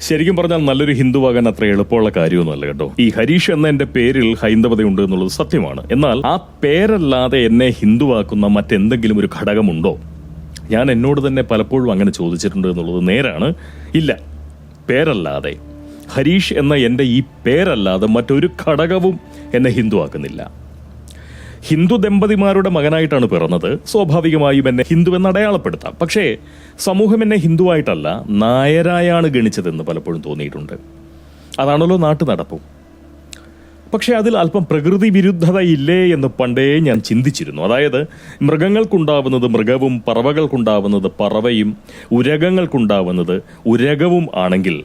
ശരിക്കും പറഞ്ഞാൽ നല്ലൊരു ഹിന്ദുവാകാൻ അത്ര എളുപ്പമുള്ള കാര്യമൊന്നുമല്ല കേട്ടോ. ഈ ഹരീഷ് എന്ന എന്റെ പേരിൽ ഹൈന്ദവതയുണ്ട് എന്നുള്ളത് സത്യമാണ്. എന്നാൽ ആ പേരല്ലാതെ എന്നെ ഹിന്ദുവാക്കുന്ന മറ്റെന്തെങ്കിലും ഒരു ഘടകമുണ്ടോ? ഞാൻ എന്നോട് തന്നെ പലപ്പോഴും അങ്ങനെ ചോദിച്ചിട്ടുണ്ട് എന്നുള്ളത് നേരാണ്. ഇല്ല, പേരല്ലാതെ, ഹരീഷ് എന്ന എൻ്റെ ഈ പേരല്ലാതെ മറ്റൊരു ഘടകവും എന്നെ ഹിന്ദുവാക്കുന്നില്ല. ഹിന്ദു ദമ്പതിമാരുടെ മകനായിട്ടാണ് പിറന്നത്. സ്വാഭാവികമായും എന്നെ ഹിന്ദു എന്ന് അടയാളപ്പെടുത്താം. പക്ഷേ സമൂഹം എന്നെ ഹിന്ദുവായിട്ടല്ല നായരായാണ് ഗണിച്ചതെന്ന് പലപ്പോഴും തോന്നിയിട്ടുണ്ട്. അതാണല്ലോ നാട്ടു നടപ്പും. പക്ഷെ അതിൽ അല്പം പ്രകൃതി വിരുദ്ധതയില്ലേ എന്ന് പണ്ടേ ഞാൻ ചിന്തിച്ചിരുന്നു. അതായത് മൃഗങ്ങൾക്കുണ്ടാവുന്നത് മൃഗവും പറവകൾക്കുണ്ടാവുന്നത് പറവയും ഉരകങ്ങൾക്കുണ്ടാവുന്നത് ഉരകവും ആണെങ്കിൽ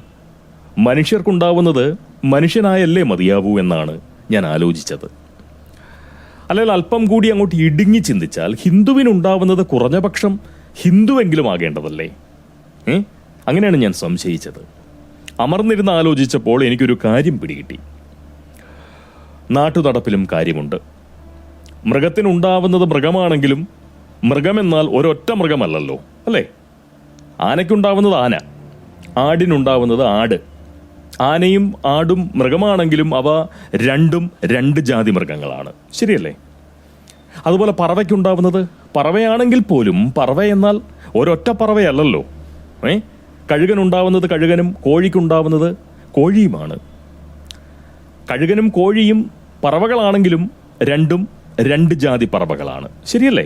മനുഷ്യർക്കുണ്ടാവുന്നത് മനുഷ്യനായല്ലേ മതിയാവൂ എന്നാണ് ഞാൻ ആലോചിച്ചത്. അല്ലെങ്കിൽ അല്പം കൂടി അങ്ങോട്ട് ഇടുങ്ങി ചിന്തിച്ചാൽ ഹിന്ദുവിനുണ്ടാവുന്നത് കുറഞ്ഞപക്ഷം ഹിന്ദുവെങ്കിലും ആകേണ്ടതല്ലേ? അങ്ങനെയാണ് ഞാൻ സംശയിച്ചത്. അമർന്നിരുന്ന് ആലോചിച്ചപ്പോൾ എനിക്കൊരു കാര്യം പിടികിട്ടി. നാട്ടുനടപ്പിലും കാര്യമുണ്ട്. മൃഗത്തിനുണ്ടാവുന്നത് മൃഗമാണെങ്കിലും മൃഗമെന്നാൽ ഒരൊറ്റ മൃഗമല്ലല്ലോ, അല്ലേ? ആനയ്ക്കുണ്ടാവുന്നത് ആന, ആടിനുണ്ടാവുന്നത് ആട്. ആനയും ആടും മൃഗമാണെങ്കിലും അവ രണ്ടും രണ്ട് ജാതി മൃഗങ്ങളാണ്, ശരിയല്ലേ? അതുപോലെ പറവയ്ക്കുണ്ടാവുന്നത് പറവയാണെങ്കിൽ പോലും പറവ എന്നാൽ ഒരൊറ്റ പറവയല്ലല്ലോ. കഴുകനുണ്ടാവുന്നത് കഴുകനും കോഴിക്കുണ്ടാവുന്നത് കോഴിയുമാണ്. കഴുകനും കോഴിയും പറവകളാണെങ്കിലും രണ്ടും രണ്ട് ജാതി പറവകളാണ്, ശരിയല്ലേ?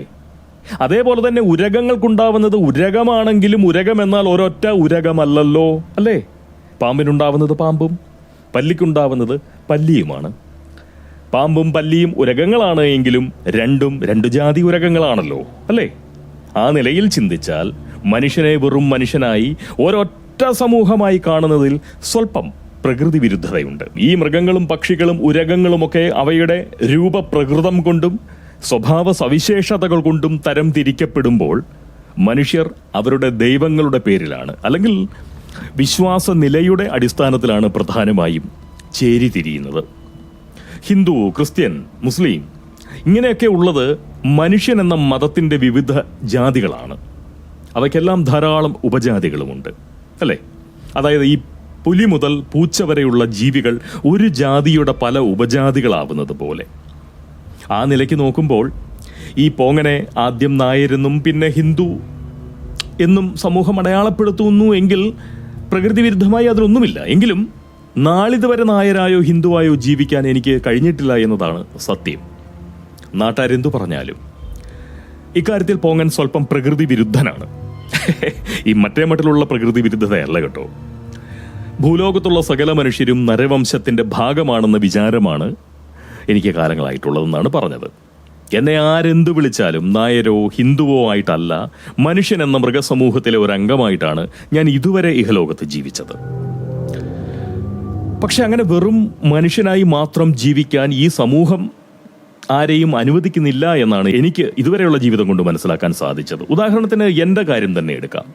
അതേപോലെ തന്നെ ഉരകങ്ങൾക്കുണ്ടാവുന്നത് ഉരകമാണെങ്കിലും ഉരകം എന്നാൽ ഒരൊറ്റ ഉരകമല്ലല്ലോ, അല്ലേ? പാമ്പിനുണ്ടാവുന്നത് പാമ്പും പല്ലിക്കുണ്ടാവുന്നത് പല്ലിയുമാണ്. പാമ്പും പല്ലിയും ഉരകങ്ങളാണ് എങ്കിലും രണ്ടും രണ്ടു ജാതി ഉരകങ്ങളാണല്ലോ, അല്ലേ? ആ നിലയിൽ ചിന്തിച്ചാൽ മനുഷ്യനെ വെറും മനുഷ്യനായി ഒരൊറ്റ സമൂഹമായി കാണുന്നതിൽ സ്വല്പം പ്രകൃതി വിരുദ്ധതയുണ്ട്. ഈ മൃഗങ്ങളും പക്ഷികളും ഉരകങ്ങളുമൊക്കെ അവയുടെ രൂപപ്രകൃതം കൊണ്ടും സ്വഭാവ സവിശേഷതകൾ കൊണ്ടും തരം തിരിക്കപ്പെടുമ്പോൾ മനുഷ്യർ അവരുടെ ദൈവങ്ങളുടെ പേരിലാണ്, അല്ലെങ്കിൽ വിശ്വാസ നിലയുടെ അടിസ്ഥാനത്തിലാണ് പ്രധാനമായും ചേരിതിരിയുന്നത്. ഹിന്ദു, ക്രിസ്ത്യൻ, മുസ്ലിം ഇങ്ങനെയൊക്കെ ഉള്ളത് മനുഷ്യൻ എന്ന മതത്തിന്റെ വിവിധ ജാതികളാണ്. അവയ്ക്കെല്ലാം ധാരാളം ഉപജാതികളുമുണ്ട്, അല്ലേ? അതായത് ഈ പുലി മുതൽ പൂച്ച വരെയുള്ള ജീവികൾ ഒരു ജാതിയുടെ പല ഉപജാതികളാവുന്നത് പോലെ. ആ നിലയ്ക്ക് നോക്കുമ്പോൾ ഈ പോങ്ങനെ ആദ്യം നായരെന്നും പിന്നെ ഹിന്ദു എന്നും സമൂഹം അടയാളപ്പെടുത്തുന്നു എങ്കിൽ പ്രകൃതി വിരുദ്ധമായി അതിലൊന്നുമില്ല. എങ്കിലും നാളിതുവരെ നായരായോ ഹിന്ദുവായോ ജീവിക്കാൻ എനിക്ക് കഴിഞ്ഞിട്ടില്ല എന്നതാണ് സത്യം. നാട്ടാരെന്തു പറഞ്ഞാലും ഇക്കാര്യത്തിൽ പോങ്ങൻ സ്വല്പം പ്രകൃതി വിരുദ്ധനാണ്. ഈ മറ്റേ മട്ടിലുള്ള പ്രകൃതി വിരുദ്ധതയല്ല കേട്ടോ. ഭൂലോകത്തുള്ള സകല മനുഷ്യരും നരവംശത്തിന്റെ ഭാഗമാണെന്ന വിചാരമാണ് എനിക്ക് കാലങ്ങളായിട്ടുള്ളതെന്നാണ് പറഞ്ഞത്. എന്നെ ആരെന്തു വിളിച്ചാലും നായരോ ഹിന്ദുവോ ആയിട്ടല്ല, മനുഷ്യൻ എന്ന മൃഗസമൂഹത്തിലെ ഒരു അംഗമായിട്ടാണ് ഞാൻ ഇതുവരെ ഇഹലോകത്ത് ജീവിച്ചത്. പക്ഷെ അങ്ങനെ വെറും മനുഷ്യനായി മാത്രം ജീവിക്കാൻ ഈ സമൂഹം ആരെയും അനുവദിക്കുന്നില്ല എന്നാണ് എനിക്ക് ഇതുവരെയുള്ള ജീവിതം കൊണ്ട് മനസ്സിലാക്കാൻ സാധിച്ചത്. ഉദാഹരണത്തിന് എൻ്റെ കാര്യം തന്നെ എടുക്കാം.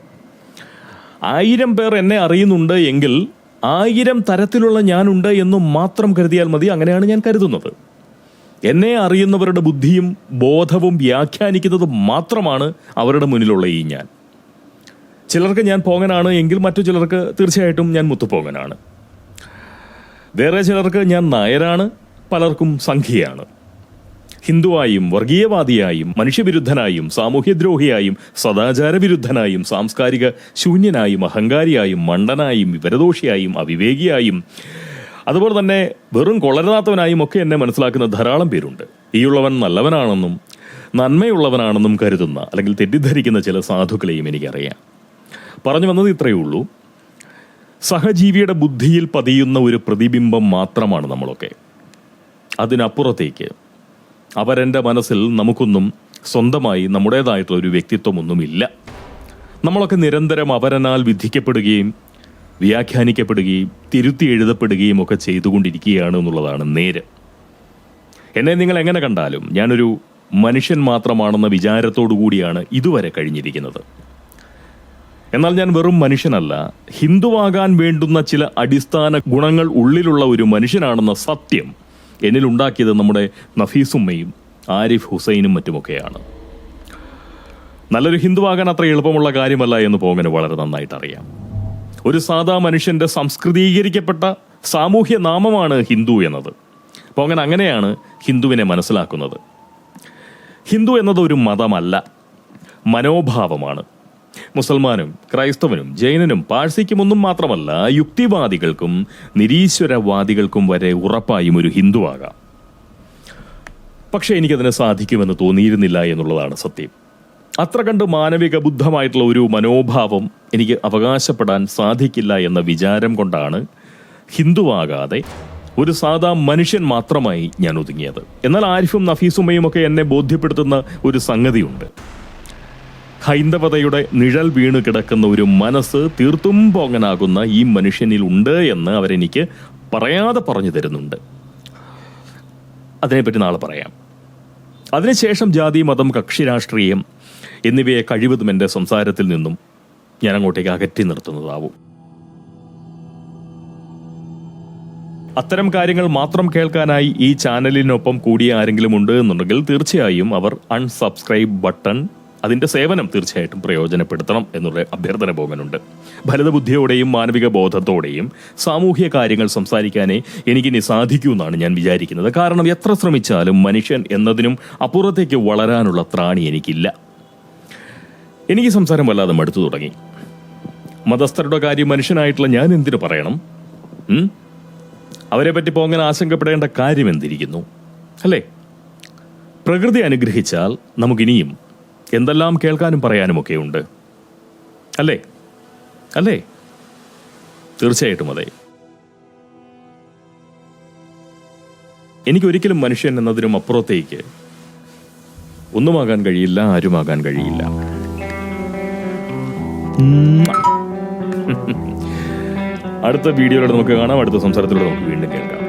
1000 പേർ എന്നെ അറിയുന്നുണ്ട് എങ്കിൽ 1000 തരത്തിലുള്ള ഞാനുണ്ട് എന്ന് മാത്രം കരുതിയാൽ മതി. അങ്ങനെയാണ് ഞാൻ കരുതുന്നത്. എന്നെ അറിയുന്നവരുടെ ബുദ്ധിയും ബോധവും വ്യാഖ്യാനിക്കുന്നത് മാത്രമാണ് അവരുടെ മുന്നിലുള്ള ഈ ഞാൻ. ചിലർക്ക് ഞാൻ പോങ്ങനാണ് എങ്കിൽ മറ്റു ചിലർക്ക് തീർച്ചയായിട്ടും ഞാൻ മുത്തുപോങ്ങനാണ്. വേറെ ചിലർക്ക് ഞാൻ നായരാണ്, പലർക്കും സംഖ്യയാണ്. ഹിന്ദുവായും വർഗീയവാദിയായും മനുഷ്യവിരുദ്ധനായും സാമൂഹ്യദ്രോഹിയായും സദാചാര വിരുദ്ധനായും സാംസ്കാരിക ശൂന്യനായും അഹങ്കാരിയായും മണ്ടനായും വിവരദോഷിയായും അവിവേകിയായും അതുപോലെ തന്നെ വെറും കൊളരാത്തവനായും ഒക്കെ എന്നെ മനസ്സിലാക്കുന്ന ധാരാളം പേരുണ്ട്. ഈയുള്ളവൻ നല്ലവനാണെന്നും നന്മയുള്ളവനാണെന്നും കരുതുന്ന അല്ലെങ്കിൽ തെറ്റിദ്ധരിക്കുന്ന ചില സാധുക്കളെയും എനിക്കറിയാം. പറഞ്ഞു വന്നത് ഇത്രയേ ഉള്ളൂ. സഹജീവിയുടെ ബുദ്ധിയിൽ പതിയുന്ന ഒരു പ്രതിബിംബം മാത്രമാണ് നമ്മളൊക്കെ. അതിനപ്പുറത്തേക്ക് അവരെൻ്റെ മനസ്സിൽ നമുക്കൊന്നും സ്വന്തമായി നമ്മുടേതായിട്ടുള്ള ഒരു വ്യക്തിത്വമൊന്നുമില്ല. നമ്മളൊക്കെ നിരന്തരം അവരനാൽ വിധിക്കപ്പെടുകയും വ്യാഖ്യാനിക്കപ്പെടുകയും തിരുത്തി എഴുതപ്പെടുകയും ഒക്കെ ചെയ്തുകൊണ്ടിരിക്കുകയാണ് എന്നുള്ളതാണ് നേര്. എന്നെ നിങ്ങൾ എങ്ങനെ കണ്ടാലും ഞാനൊരു മനുഷ്യൻ മാത്രമാണെന്ന വിചാരത്തോടു കൂടിയാണ് ഇതുവരെ കഴിഞ്ഞിരിക്കുന്നത്. എന്നാൽ ഞാൻ വെറും മനുഷ്യനല്ല, ഹിന്ദുവാകാൻ വേണ്ടുന്ന ചില അടിസ്ഥാന ഗുണങ്ങൾ ഉള്ളിലുള്ള ഒരു മനുഷ്യനാണെന്ന സത്യം എന്നിലുണ്ടാക്കിയത് നമ്മുടെ നഫീസുമ്മയും ആരിഫ് ഹുസൈനും മറ്റുമൊക്കെയാണ്. നല്ലൊരു ഹിന്ദുവാകാൻ അത്ര എളുപ്പമുള്ള കാര്യമല്ല എന്ന് പോങ്ങന് വളരെ നന്നായിട്ട് അറിയാം. ഒരു സാധാ മനുഷ്യന്റെ സംസ്കൃതീകരിക്കപ്പെട്ട സാമൂഹ്യ നാമമാണ് ഹിന്ദു എന്നത്. അപ്പോൾ അങ്ങനെയാണ് ഹിന്ദുവിനെ മനസ്സിലാക്കുന്നത്. ഹിന്ദു എന്നത് ഒരു മതമല്ല, മനോഭാവമാണ്. മുസൽമാനും ക്രൈസ്തവനും ജൈനനും പാഴ്സിക്കും ഒന്നും മാത്രമല്ല, യുക്തിവാദികൾക്കും നിരീശ്വരവാദികൾക്കും വരെ ഉറപ്പായും ഒരു ഹിന്ദു ആകാം. പക്ഷേ എനിക്കതിന് സാധിക്കുമെന്ന് തോന്നിയിരുന്നില്ല എന്നുള്ളതാണ് സത്യം. അത്ര കണ്ട് മാനവിക ബുദ്ധമായിട്ടുള്ള ഒരു മനോഭാവം എനിക്ക് അവകാശപ്പെടാൻ സാധിക്കില്ല എന്ന വിചാരം കൊണ്ടാണ് ഹിന്ദുവാകാതെ ഒരു സാധാ മനുഷ്യൻ മാത്രമായി ഞാൻ ഒതുങ്ങിയത്. എന്നാൽ ആരിഫും നഫീസുമ്മയും ഒക്കെ എന്നെ ബോധ്യപ്പെടുത്തുന്ന ഒരു സംഗതിയുണ്ട്. ഹൈന്ദവതയുടെ നിഴൽ വീണ് കിടക്കുന്ന ഒരു മനസ്സ് തീർത്തും പോങ്ങനാകുന്ന ഈ മനുഷ്യനിൽ ഉണ്ട് എന്ന് അവരെനിക്ക് പറയാതെ പറഞ്ഞു തരുന്നുണ്ട്. അതിനെപ്പറ്റി നാളെ പറയാം. അതിനുശേഷം ജാതി, മതം, കക്ഷി രാഷ്ട്രീയം എന്നിവയെ കഴിവതും എൻ്റെ സംസാരത്തിൽ നിന്നും ഞാൻ അങ്ങോട്ടേക്ക് അകറ്റി നിർത്തുന്നതാവും. അത്തരം കാര്യങ്ങൾ മാത്രം കേൾക്കാനായി ഈ ചാനലിനൊപ്പം കൂടിയ ആരെങ്കിലും ഉണ്ട് എന്നുണ്ടെങ്കിൽ തീർച്ചയായും അവർ അൺസബ്സ്ക്രൈബ് ബട്ടൺ, അതിൻ്റെ സേവനം തീർച്ചയായിട്ടും പ്രയോജനപ്പെടുത്തണം എന്നുള്ള അഭ്യർത്ഥന പോകുന്നുണ്ട്. ഫലിതബുദ്ധിയോടെയും മാനവിക ബോധത്തോടെയും സാമൂഹ്യ കാര്യങ്ങൾ സംസാരിക്കാനേ എനിക്കിനി സാധിക്കൂ എന്നാണ് ഞാൻ വിചാരിക്കുന്നത്. കാരണം എത്ര ശ്രമിച്ചാലും മനുഷ്യൻ എന്നതിനും അപ്പുറത്തേക്ക് വളരാനുള്ള ത്രാണി എനിക്കില്ല. എനിക്ക് സംസാരം വല്ലാതെ മടുത്തു തുടങ്ങി. മതസ്ഥരുടെ കാര്യം മനുഷ്യനായിട്ടുള്ള ഞാൻ എന്തിനു പറയണം? അവരെ പറ്റി പോകാൻ ആശങ്കപ്പെടേണ്ട കാര്യം എന്തിരിക്കുന്നു, അല്ലേ? പ്രകൃതി അനുഗ്രഹിച്ചാൽ നമുക്കിനിയും എന്തെല്ലാം കേൾക്കാനും പറയാനുമൊക്കെ ഉണ്ട്, അല്ലേ? അല്ലേ? തീർച്ചയായിട്ടും അതെ. എനിക്കൊരിക്കലും മനുഷ്യൻ എന്നതിനും അപ്പുറത്തേക്ക് ഒന്നുമാകാൻ കഴിയില്ല, ആരുമാകാൻ കഴിയില്ല. അടുത്ത വീഡിയോയിലൂടെ നമുക്ക് കാണാം, അടുത്ത സംസാരത്തിലൂടെ നമുക്ക് വീണ്ടും കേൾക്കാം.